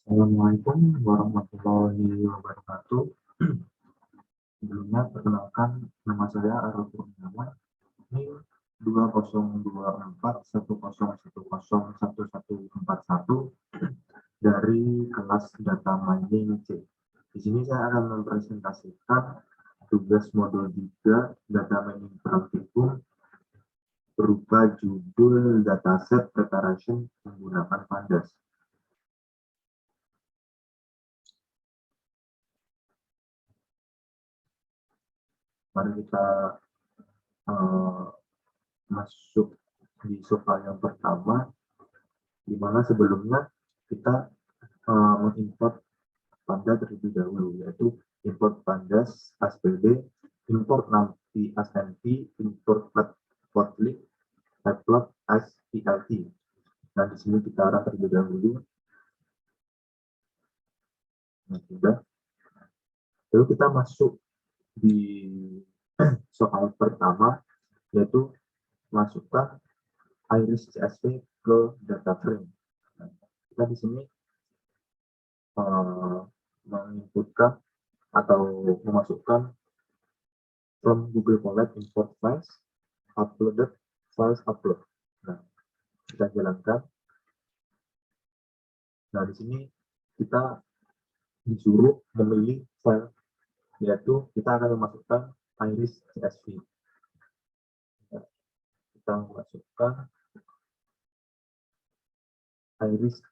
Assalamualaikum warahmatullahi wabarakatuh. Sebelumnya perkenalkan, nama saya Arul Kurniawan. NIM 202410111141 dari kelas Data Mining C. Di sini saya akan mempresentasikan tugas modul 3 Data Mining Praktikum berupa judul Dataset Preparation menggunakan Pandas. Mari kita masuk di soal yang pertama, di mana sebelumnya kita mengimport Panda terlebih dahulu, yaitu import Pandas ASPB, import nanti ASNP, import Plotly, Matplot ASPLT. Nah, di sini kita arah terlebih dahulu. Nah, sudah. Lalu kita masuk di soal pertama, yaitu masukkan iris CSV ke data frame. Nah, kita di sini menginputkan atau memasukkan from Google Colab import files, uploaded files upload. Nah, kita jalankan. Nah, di sini kita disuruh memilih file, yaitu kita akan memasukkan iris CSV. Nah, kita memasukkan iris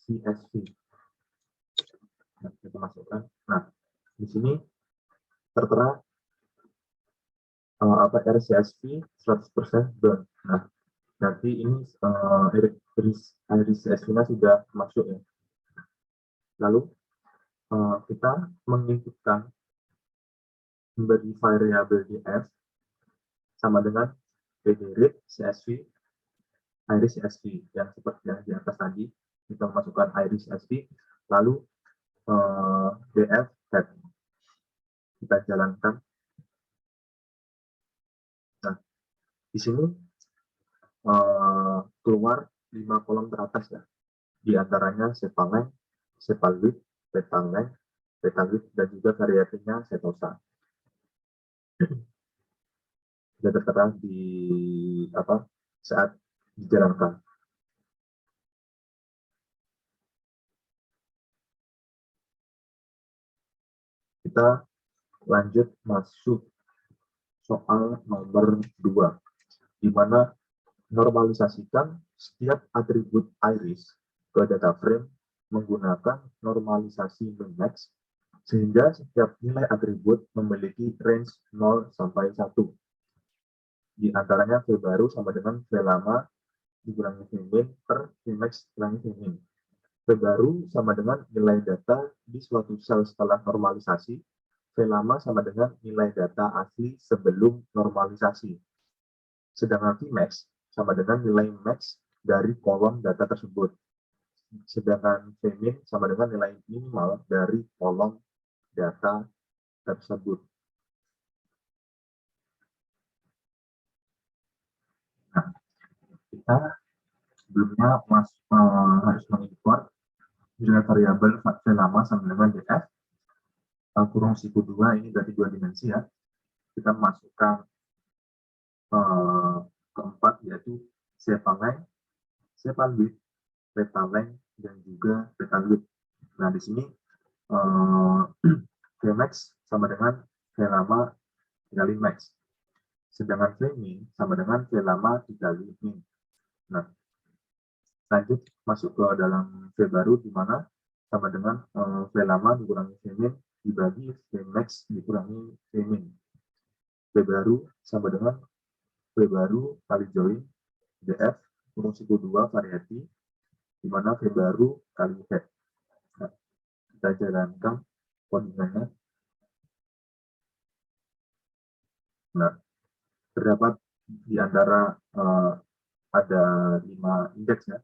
CSV. Nah, kita masukkan. Nah, di sini tertera iris CSV 100% done. Nah, nanti ini iris CSV-nya sudah masuk ya. Lalu kita menginputkan memberi variabel df sama dengan read CSV iris CSV yang seperti yang di atas tadi. Kita masukkan iris CSV, lalu df head. Kita jalankan. Nah, di sini keluar 5 kolom teratas ya. Di antaranya sepaleng, sepalwidth, petaleng, petalwidth, dan juga variabelnya setosa. Sudah tertera di saat dijalankan. Kita lanjut masuk soal nomor 2, di mana normalisasikan setiap atribut iris ke data frame menggunakan normalisasi min-max, sehingga setiap nilai atribut memiliki range 0 sampai 1. Di antaranya V baru sama dengan V lama dikurangi V min per V max dikurangi V min. V baru sama dengan nilai data di suatu sel setelah normalisasi. V lama sama dengan nilai data asli sebelum normalisasi. Sedangkan V max sama dengan nilai max dari kolom data tersebut. Sedangkan V min sama dengan nilai minimal dari kolom data tersebut. Nah, kita sebelumnya harus mengimport nilai variabel V lama sama dengan df kurung siku 2, ini berarti 2 dimensi ya. Kita masukkan keempat, yaitu sepaleng, sepalwidth, petaleng, dan juga petalwidth. Nah, di sini Vmax sama dengan V lama dikali max. Sedangkan V min sama dengan V lama dikali min. Nah, lanjut masuk ke dalam V baru, di mana sama dengan V lama dikurangi V min dibagi Vmax dikurangi V min. V baru sama dengan V baru kali join df kurung siku 2 variasi, di mana V baru kali head. Nah, kita jalankan codingannya. Nah, terdapat di antara ada 5 indeks ya,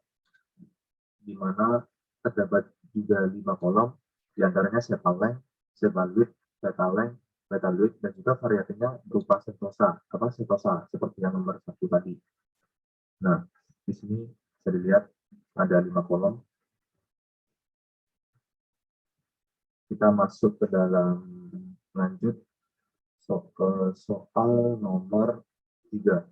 di mana terdapat juga 5 kolom, di antaranya sepaleng, sepalwidth, petaleng, petalwidth, dan juga variabelnya berupa setosa, seperti yang nomor 1 tadi. Nah, di sini bisa dilihat ada 5 kolom. kita masuk ke dalam lanjut ke soal nomor 3.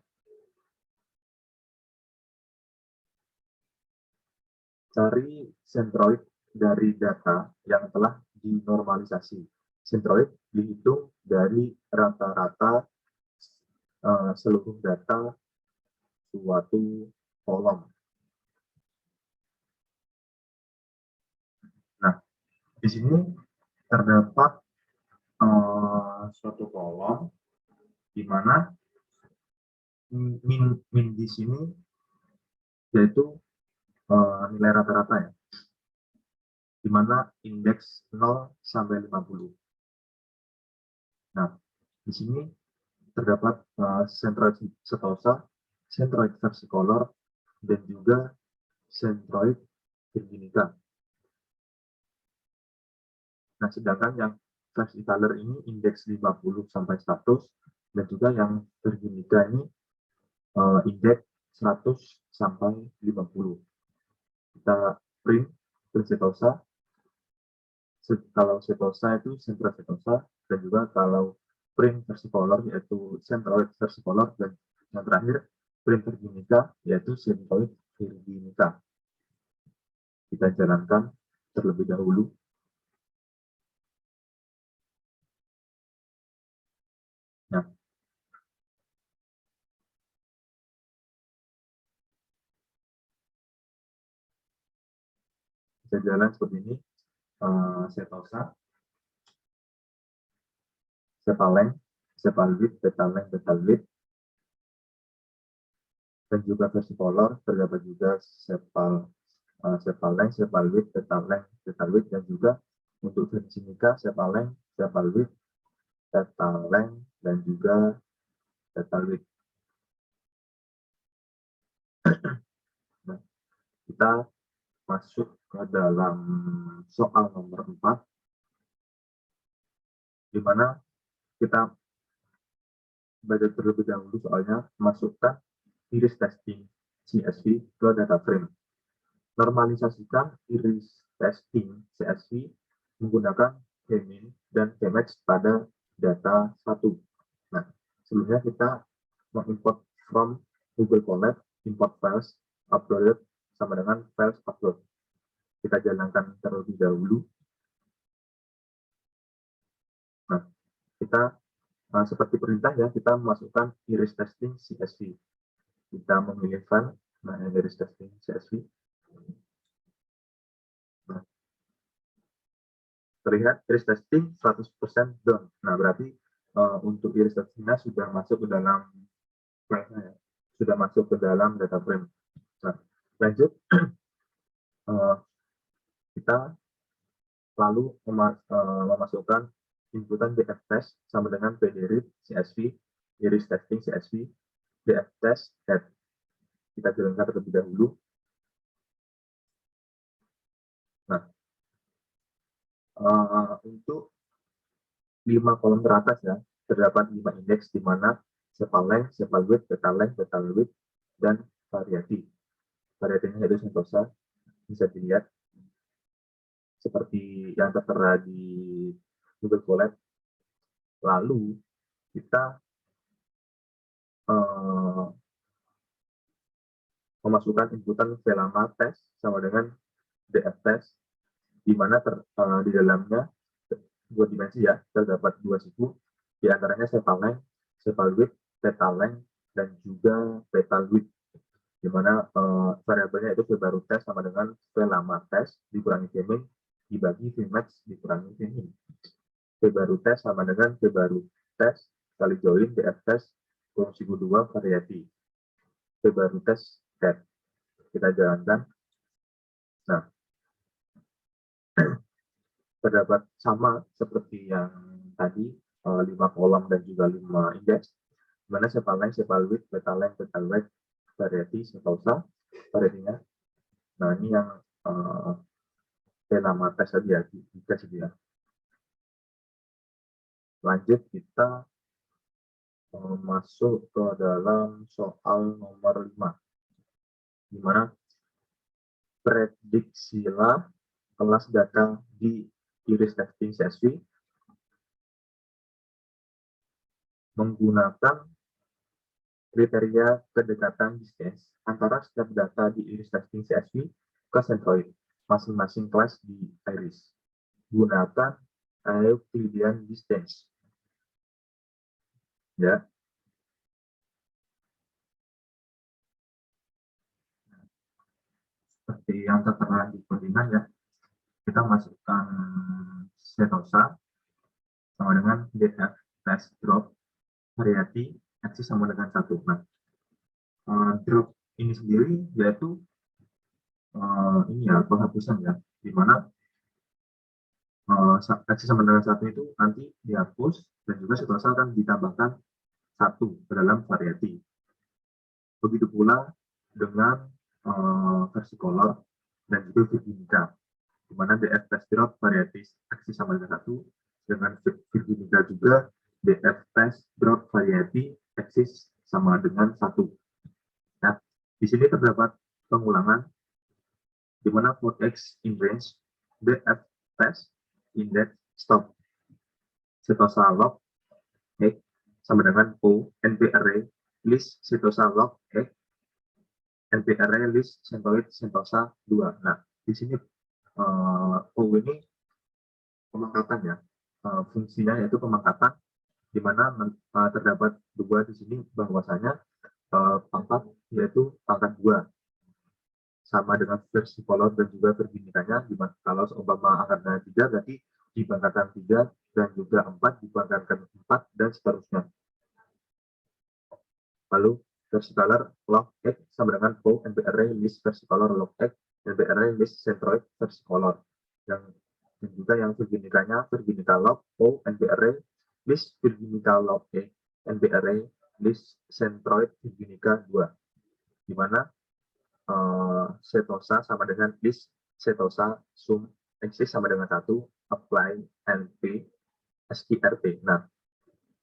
Cari sentroid dari data yang telah dinormalisasi. Sentroid dihitung dari rata-rata seluruh data suatu kolom. Nah, di sini terdapat suatu kolom di mana min di sini yaitu nilai rata-rata ya, di mana indeks 0 sampai 50. Nah, di sini terdapat sentroid setosa, sentroid versicolor, dan juga sentroid virginica. Nah, sedangkan yang versicolor ini indeks 50 sampai 100, dan juga yang virginica ini indeks 100 sampai 50. Kita print setosa. Kalau setosa itu sentroid setosa, dan juga kalau print versicolor yaitu sentroid versicolor, dan yang terakhir print virginica yaitu sentroid virginica. Kita jalankan terlebih dahulu. Nah, bisa jalan seperti ini. Setosa, sepaleng, sepalwidth, betaleng, betalwidth, dan juga versicolor terdapat juga sepaleng, sepalwidth, betaleng, betalwidth, dan juga untuk virginica sepaleng, sepalwidth, betaleng, dan juga betalwidth. Nah, kita masuk ke dalam soal nomor 4, di mana kita baca terlebih dahulu soalnya, masukkan iris testing CSV ke data frame. Normalisasikan iris testing CSV menggunakan kmin dan kmatch pada data 1. Nah, sebelumnya kita mengimport from Google Colab, import files, uploaded sama dengan files upload. Kita jalankan terlebih dahulu. Nah, kita seperti perintah ya, kita masukkan iris testing CSV. Kita memilih file, nah iris testing CSV. Nah, terlihat iris testing 100% done. Nah, berarti untuk iris testingnya sudah masuk ke dalam file-nya ya, sudah masuk ke dalam data frame. Nah, lanjut kita lalu memasukkan inputan df test sama dengan pdread CSV, iris testing CSV, df test head. Kita jalankan terlebih dahulu. Nah, untuk 5 kolom teratas ya, terdapat 5 indeks di mana sepaleng, sepalwidth, betaleng, betalwidth, dan variasi. Variasinya yaitu sentosa, bisa dilihat seperti yang tertera di Google Colab. Lalu kita memasukkan inputan velama test sama dengan df test, di mana di dalamnya 2 dimensi ya, terdapat 2 siku, di antaranya sepaleng, sepalwidth, betaleng, dan juga betalwidth, di mana variabelnya itu v baru test sama dengan v lama test dikurangi kmin dibagi v max dikurangi kmin. V baru test sama dengan v baru test kali join df test kurung siku 2 variasi. V baru test set. Kita jalankan. Nah, terdapat sama seperti yang tadi, 5 kolom dan juga 5 indeks, di mana sepaleng, sepalwidth, betaleng, betalwidth, variasi, setosa, variasinya. Nah, ini yang nama tes tadi ya, ya. Lanjut kita masuk ke dalam soal nomor 5, di mana prediksilah kelas data di iris testing CSV menggunakan kriteria kedekatan distance antara setiap data di iris testing CSV ke centroid masing-masing kelas di iris. Gunakan Euclidean distance. Ya. Seperti yang tertera di koordinat ya, kita masukkan setosa sama dengan df test drop variety x sama dengan 1. Nah, drop ini sendiri yaitu ini ya penghapusan ya, di mana x sama dengan 1 itu nanti dihapus dan juga setosa akan ditambahkan 1 ke dalam variety. Begitu pula dengan versi color dan juga virginica, di mana df test drop variety x sama dengan 1 dengan virginica juga df test drop variety x sama dengan 1. Nah, di sini terdapat pengulangan di mana for x in range df test index stop setosa log x sama dengan o np array list setosa log x np array list centroid sentosa 2. Nah, di sini o ini pemangkatan ya, fungsinya yaitu pemangkatan, di mana terdapat 2 di sini, bahwasanya pangkat yaitu pangkat 2 sama dengan versi color dan juga virginicanya, di mana kalau seumpama akarnya 3 berarti dibanggakan 3 dan juga 4 dibanggakan 4 dan seterusnya. Lalu versi color log x sama dengan o np array list versi color log x np array list centroid versi color, dan juga yang virginicanya virginica log o np array list virginica log x np array list centroid virginica 2, di mana setosa sama dengan list setosa sum x sama dengan 1 apply np strt. Nah,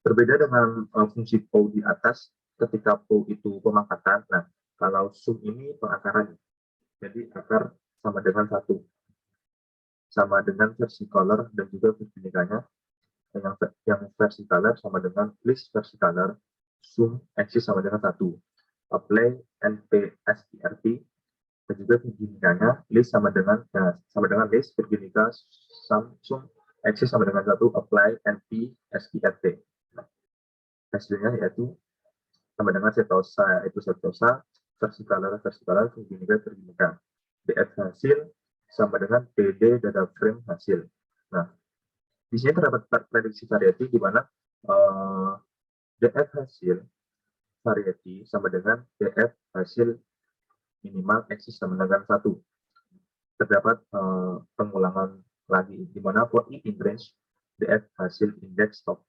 berbeda dengan fungsi POW di atas, ketika POW itu pemangkatan, nah kalau sum ini pengakaran, jadi akar sama dengan 1, sama dengan versi color dan juga virginicanya, yang versi color sama dengan list versi color sum x sama dengan 1 apply np strt, dan juga virginicanya list sama dengan list virginica sum x sama dengan 1 apply np strt. Nah, hasilnya yaitu sama dengan setosa versi color virginica df hasil sama dengan pd data frame hasil. Nah, di sini terdapat prediksi variety di mana df hasil variety sama dengan df hasil minimal x sama dengan 1. Terdapat pengulangan lagi di mana for i in range df hasil index stop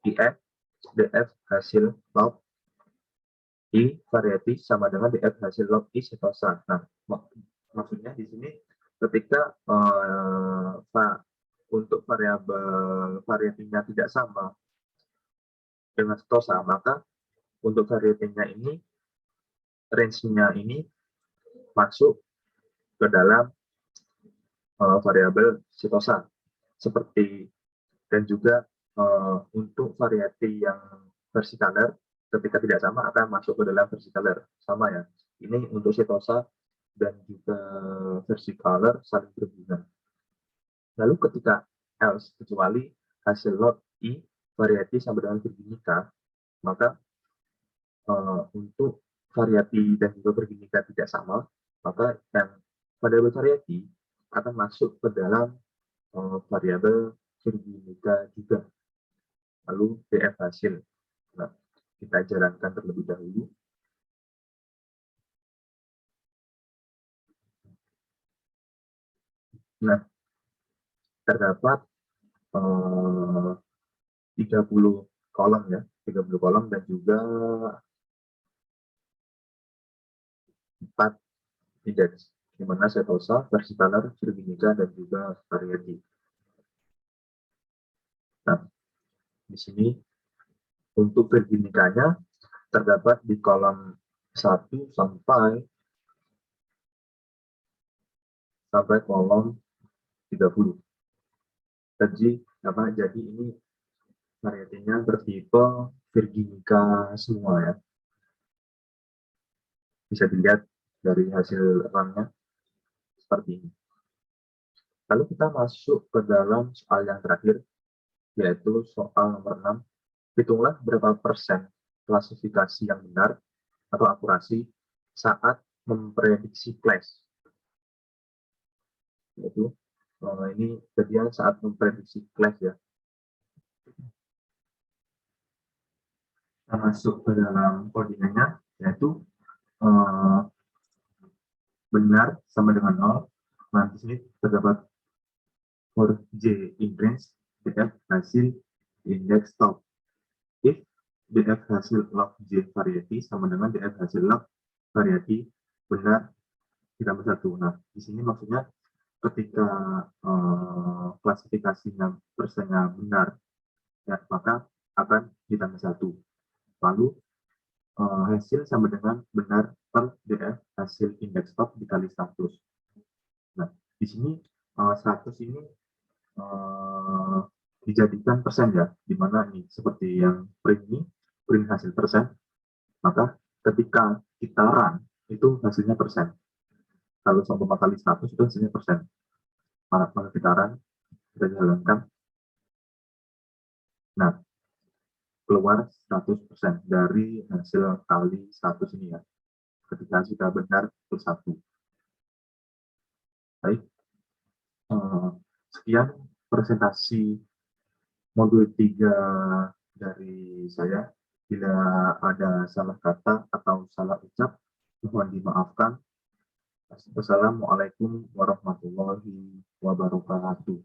if df hasil log i variety sama dengan df hasil log i setosa. Nah, maksudnya di sini ketika untuk variabel variasinya tidak sama dengan setosa, maka untuk variasinya ini range-nya ini masuk ke dalam variabel setosa, seperti, dan juga untuk variasi yang versi color ketika tidak sama akan masuk ke dalam versi color sama ya. Ini untuk setosa dan juga versi color saling berhubungan. Lalu ketika else kecuali hasil log i variasi sama dengan virginica, maka untuk variasi dan juga virginica tidak sama, maka yang variabel variasi akan masuk ke dalam variabel virginica juga. Lalu df hasil. Nah, kita jalankan terlebih dahulu. Nah, terdapat 30 kolom ya, 30 kolom dan juga 4 indeks, di mana setosa, versi color, virginica, dan juga variety. Nah, di sini untuk virginicanya terdapat di kolom 1 sampai kolom 30. Jadi ini varietinya bertipe Virginica semua ya. Bisa dilihat dari hasil runnya seperti ini. Lalu kita masuk ke dalam soal yang terakhir, yaitu soal nomor 6. Hitunglah berapa persen klasifikasi yang benar atau akurasi saat memprediksi clash. Yaitu ini kejadian saat memprediksi clash ya. Kita masuk ke dalam koordinatnya, yaitu benar sama dengan 0. Nah, di sini terdapat for J in range, DF hasil indeks top. If DF hasil log J variety sama dengan DF hasil log variety benar ditambah 1. Nah, di sini maksudnya ketika klasifikasinya persennya benar, ya, maka akan ditambah 1. Lalu hasil sama dengan benar per DF hasil indeks top dikali 100. Nah, di sini 100 ini dijadikan persen ya, dimana ini seperti yang print hasil persen, maka ketika kita run itu hasilnya persen. Kalau sama kali 100 itu hasilnya persen. Maka kita run, kita jalankan, nah keluar 100% dari hasil kali 100 ini ya, ketika sudah benar plus 1. Baik, sekian presentasi modul 3 dari saya. Bila ada salah kata atau salah ucap, mohon dimaafkan. Wassalamualaikum warahmatullahi wabarakatuh.